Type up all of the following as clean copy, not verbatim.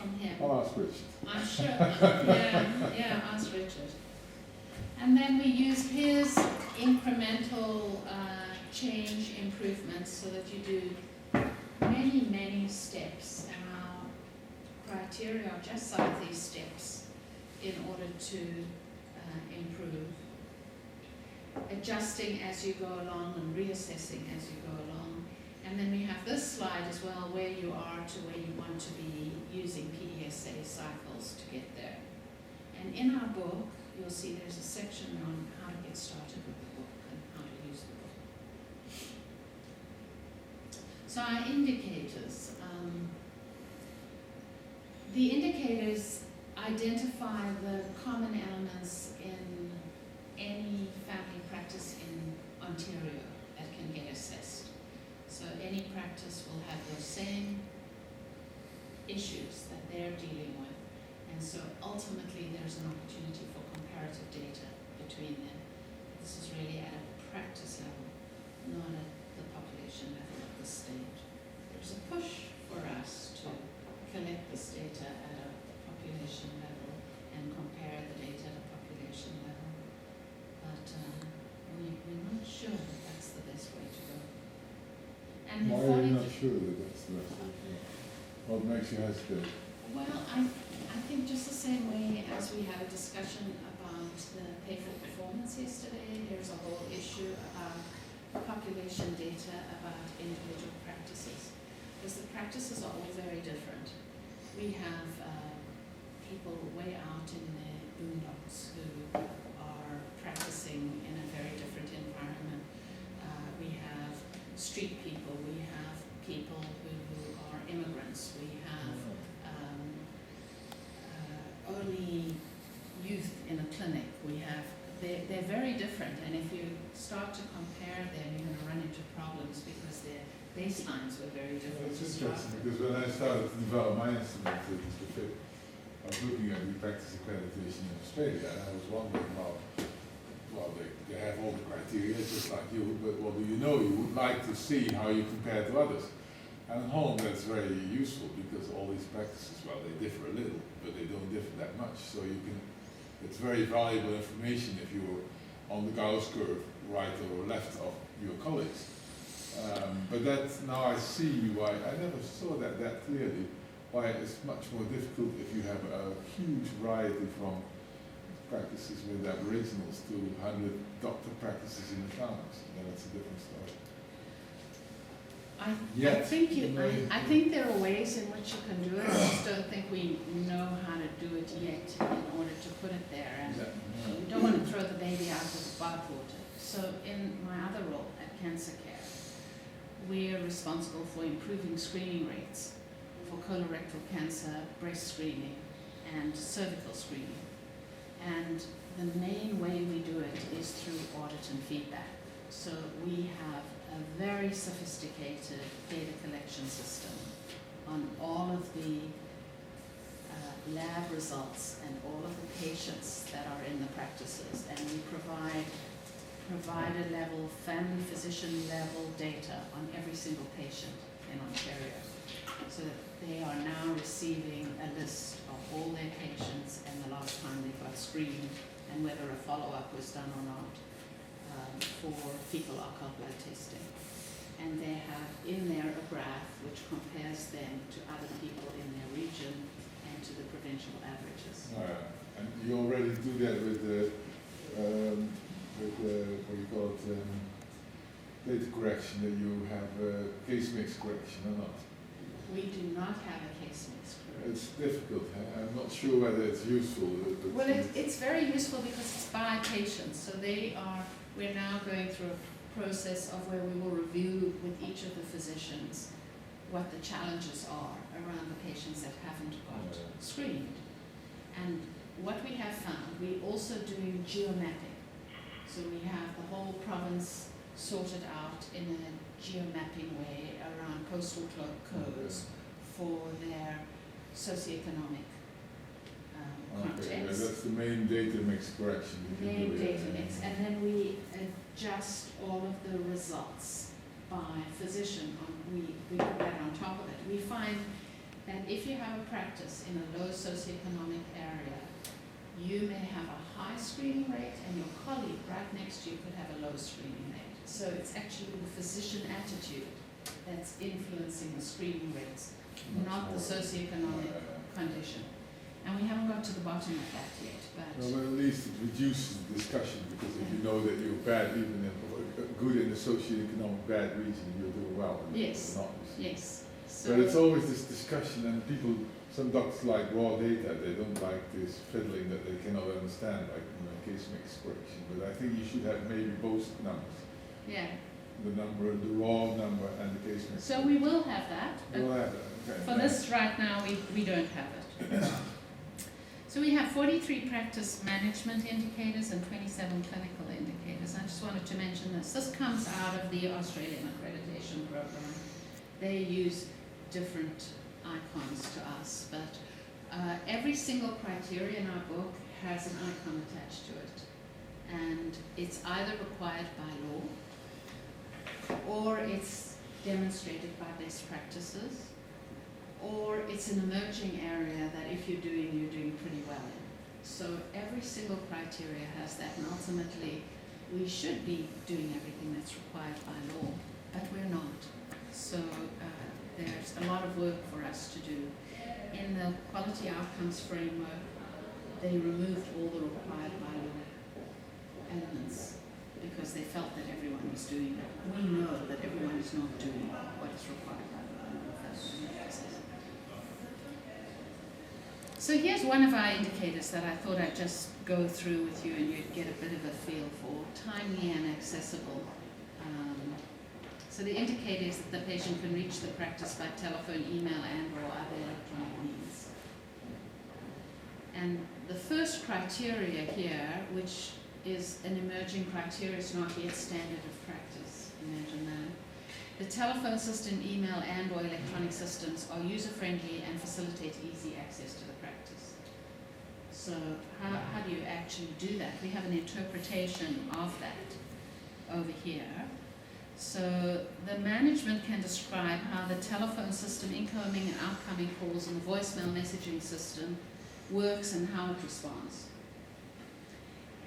from him. I'll ask Richard. I'm sure, yeah, ask Richard. And then we used his incremental change improvements so that you do many, many steps, and our criteria are just some of these steps in order to improve. Adjusting as you go along and reassessing as you go along. And then we have this slide as well, where you are to where you want to be using PDSA cycles to get there. And in our book, you'll see there's a section on how to get started with the book and how to use the book. So our indicators. The indicators identify the common elements in any family practice in Ontario that can get assessed. So any practice will have those same issues that they're dealing with. And so ultimately there's an opportunity for comparative data between them. This is really at a practice level, not at the population level at this stage. There's a push for us to collect this data at a population level and compare the data at a population level. But we're not sure that that's the best way to go. And why are you not sure that that's the best way to go? What makes you hesitate? Well, I think just the same way as we had a discussion about the pay for performance yesterday, there's a whole issue about population data about individual practices. Because the practices are all very different. We have people way out in the boondocks who are practicing in a very different environment. We have street people, we have people who are immigrants, we have only youth in a clinic. We have, they're very different, and if you start to compare them, you're going to run into problems because their baselines were very different. It's interesting because when I started to develop my instrument, Mr. Fitt, I was looking at the practice accreditation in Australia, and I was wondering how, well, they have all the criteria just like you, but what do you know? You would like to see how you compare to others. And at home that's very useful because all these practices, well, they differ a little, but they don't differ that much. So you can, it's very valuable information if you're on the Gauss curve, right or left of your colleagues. But that, now I see why, I never saw that clearly, why it's much more difficult if you have a huge variety from practices with Aboriginals to 100 doctor practices in the towns. Then it's a different story. I think there are ways in which you can do it. I just don't think we know how to do it yet in order to put it there. And you don't want to throw the baby out with the bathwater. So in my other role at Cancer Care, we're responsible for improving screening rates for colorectal cancer, breast screening, and cervical screening. And the main way we do it is through audit and feedback. So we have a very sophisticated data collection system on all of the lab results and all of the patients that are in the practices, and we provide provider level, family physician level data on every single patient in Ontario. So that they are now receiving a list of all their patients and the last time they got screened and whether a follow-up was done or not for fecal alcohol blood testing. And they have in there a graph which compares them to other people in their region and to the provincial averages. And you already do that with the what you call it, data correction, that you have case mix correction or not? We do not have a case mix correction. It's difficult. I'm not sure whether it's useful. Well, it's very useful because it's by patients. So we're now going through a process of where we will review with each of the physicians what the challenges are around the patients that haven't got screened. And what we have found, we also do geomapping. So we have the whole province sorted out in a geomapping way around postal codes for their socioeconomic context. Okay, that's the main data mix correction. Main data mix, and then we adjust all of the results by physician. We put that on top of it. We find that if you have a practice in a low socioeconomic area, you may have a high screening rate and your colleague right next to you could have a low screening rate. So it's actually the physician attitude that's influencing the screening rates, not the socioeconomic condition. And we haven't got to the bottom of that yet, but... Well, at least it reduces the discussion, because if you know that you're bad, even in good in a socioeconomic bad region, you're doing well. Yes, not. yes. So but it's always this discussion, and people, some doctors like raw data, they don't like this fiddling that they cannot understand, like case mix correction. But I think you should have maybe both numbers. Yeah. The number, the raw number, and the case mix. So we will have that. We'll have that. Okay. For this right now, we don't have it. So we have 43 practice management indicators and 27 clinical indicators. I just wanted to mention this. This comes out of the Australian accreditation program. They use different icons to us, but every single criteria in our book has an icon attached to it. And it's either required by law, or it's demonstrated by best practices, or it's an emerging area that if you're doing pretty well in. So every single criteria has that, and ultimately we should be doing everything that's required by law, but we're not. So there's a lot of work for us to do. In the quality outcomes framework, they removed all the required by law elements because they felt that everyone was doing it. We know that everyone is not doing what is required by law. So here's one of our indicators that I thought I'd just go through with you and you'd get a bit of a feel for. Timely and accessible. So the indicator is that the patient can reach the practice by telephone, email, and/or other electronic means. And the first criteria here, which is an emerging criteria, is not yet standard of practice. Imagine that. The telephone system, email, and/or electronic systems are user-friendly and facilitate easy access to the practice. So how do you actually do that? We have an interpretation of that over here. So the management can describe how the telephone system, incoming and outgoing calls, and the voicemail messaging system works and how it responds.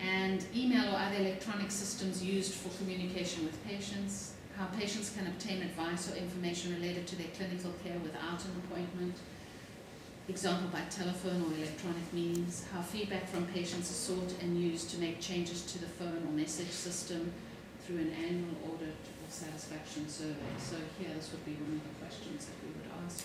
And email or other electronic systems used for communication with patients, how patients can obtain advice or information related to their clinical care without an appointment, example by telephone or electronic means, how feedback from patients is sought and used to make changes to the phone or message system through an annual audit or satisfaction survey. So here, this would be one of the questions that we would ask.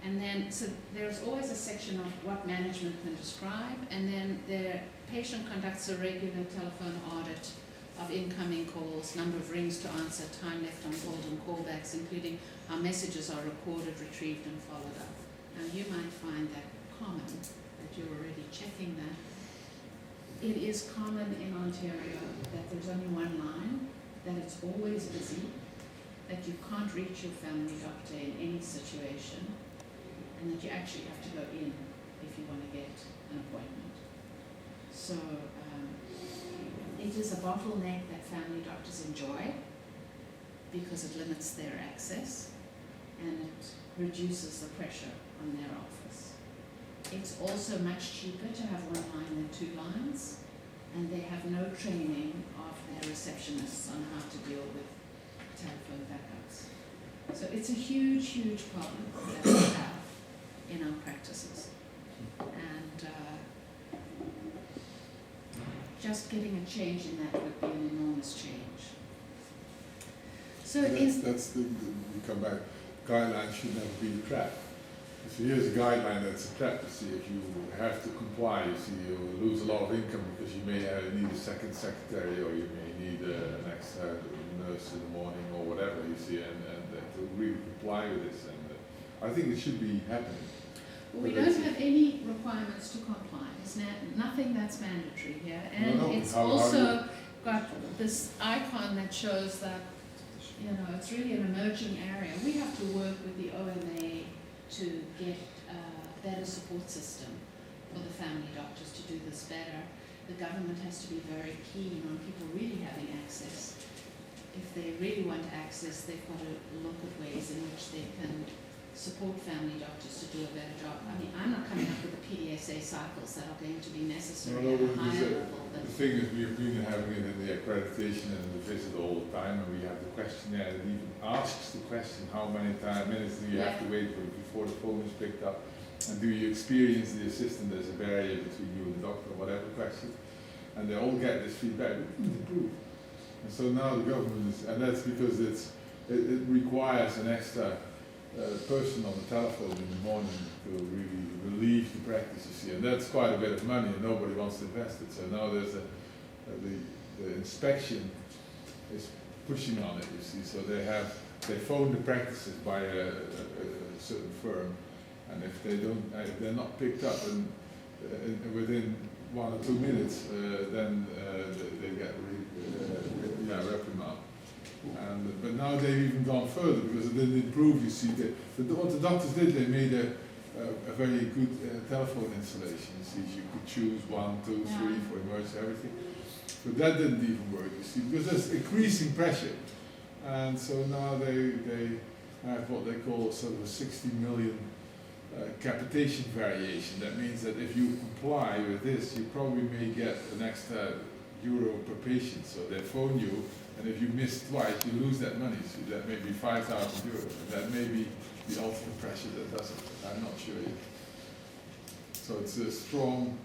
And then, so there's always a section of what management can describe, and then the patient conducts a regular telephone audit of incoming calls, number of rings to answer, time left on hold, and callbacks, including how messages are recorded, retrieved, and followed up. Now, you might find that common, that you're already checking that. It is common in Ontario that there's only one line, that it's always busy, that you can't reach your family doctor in any situation, and that you actually have to go in if you want to get an appointment. So it is a bottleneck that family doctors enjoy because it limits their access and it reduces the pressure on their office. It's also much cheaper to have one line than two lines, and they have no training of their receptionists on how to deal with telephone backups. So it's a huge, huge problem that we have in our practices. And just getting a change in that would be an enormous change. So we come back. Guidelines should never be a trap. So here's a guideline that's a trap. You see, if you have to comply, you see, you'll lose a lot of income because you may need a second secretary, or you may need an extra nurse in the morning, or whatever. You see, and to really comply with this, and I think it should be happening. Well, we don't have any requirements to comply. There's nothing that's mandatory here, and it's also got this icon that shows that, you know, it's really an emerging area. We have to work with the OMA to get a better support system for the family doctors to do this better. The government has to be very keen on people really having access. If they really want access, they've got to look at ways in which they can support family doctors to do a better job. I mean, I'm not coming up with the PDSA cycles that are going to be necessary No, at a but higher level. the thing is, we've been having it in the accreditation and the visit all the time, and we have the questionnaire that even asks the question, how many minutes do you have to wait for before the phone is picked up, and do you experience the assistant as a barrier between you and the doctor, whatever question, and they all get this feedback, we can improve. And so now the government is, and that's because it requires an extra person on the telephone in the morning to really relieve the practice, you see, and that's quite a bit of money and nobody wants to invest it. So now there's the inspection is pushing on it, you see, so they phone the practices by a certain firm, and if they're not picked up within 1 or 2 minutes, then they get reprimanded. But now they've even gone further because it didn't improve, you see. What the doctors did, they made a very good telephone installation. You see, you could choose 1, 2, 3 for emergency, everything. But that didn't even work, you see, because there's increasing pressure. And so now they have what they call sort of a 60 million capitation variation. That means that if you comply with this, you probably may get an extra euro per patient. So they phone you, and if you miss twice, you lose that money. So that may be 5,000 euros, and that may be the ultimate pressure that does it. I'm not sure yet. So it's a strong.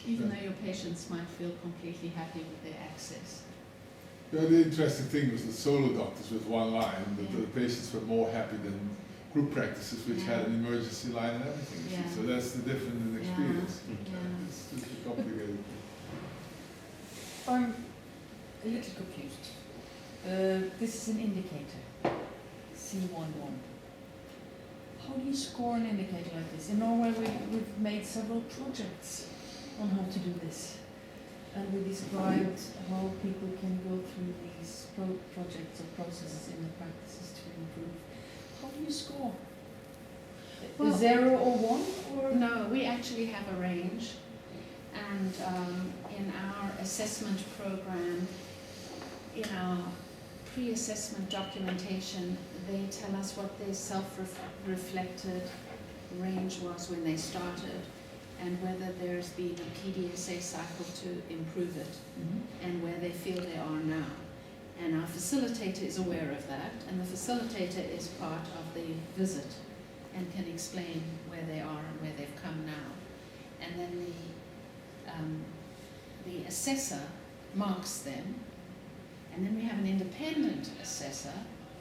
Even though your patients might feel completely happy with their access. Yeah, the interesting thing was the solo doctors with one line, the patients were more happy than group practices which had an emergency line and everything. You see. So that's the difference in experience. It's complicated. I'm a little confused. This is an indicator, C11. How do you score an indicator like this? In Norway we've made several projects on how to do this. And we described how people can go through these projects or processes in the practices to improve. How do you score? Well, 0 or 1? Or? No, we actually have a range. And in our assessment program, in our pre-assessment documentation, they tell us what their self-reflected range was when they started, and whether there's been a PDSA cycle to improve it, and where they feel they are now. And our facilitator is aware of that, and the facilitator is part of the visit and can explain where they are and where they've come now. And then the assessor marks them, and then we have an independent assessor,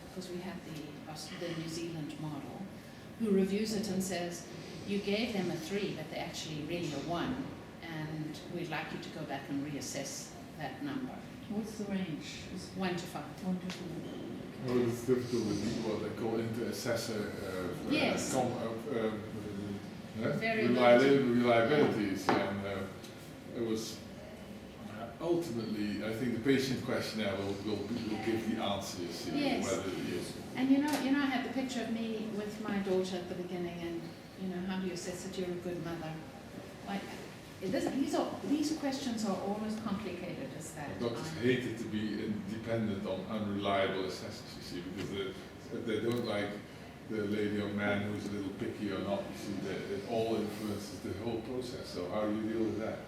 because we have the New Zealand model, who reviews it and says, you gave them a 3, but they're actually really a 1, and we'd like you to go back and reassess that number. What's the range? 1 to 5. 1 to 5. Well, it's difficult with what they call inter-assessor reliabilities, and it was ultimately, I think the patient questionnaire will give the answer, you see, whether it is. And you know, I had the picture of me with my daughter at the beginning, and how do you assess that you're a good mother? Like, these questions are always complicated as that. Doctors hated to be dependent on unreliable assessors, you see, because they don't like the lady or man who's a little picky or not, you see, it all influences the whole process. So how do you deal with that?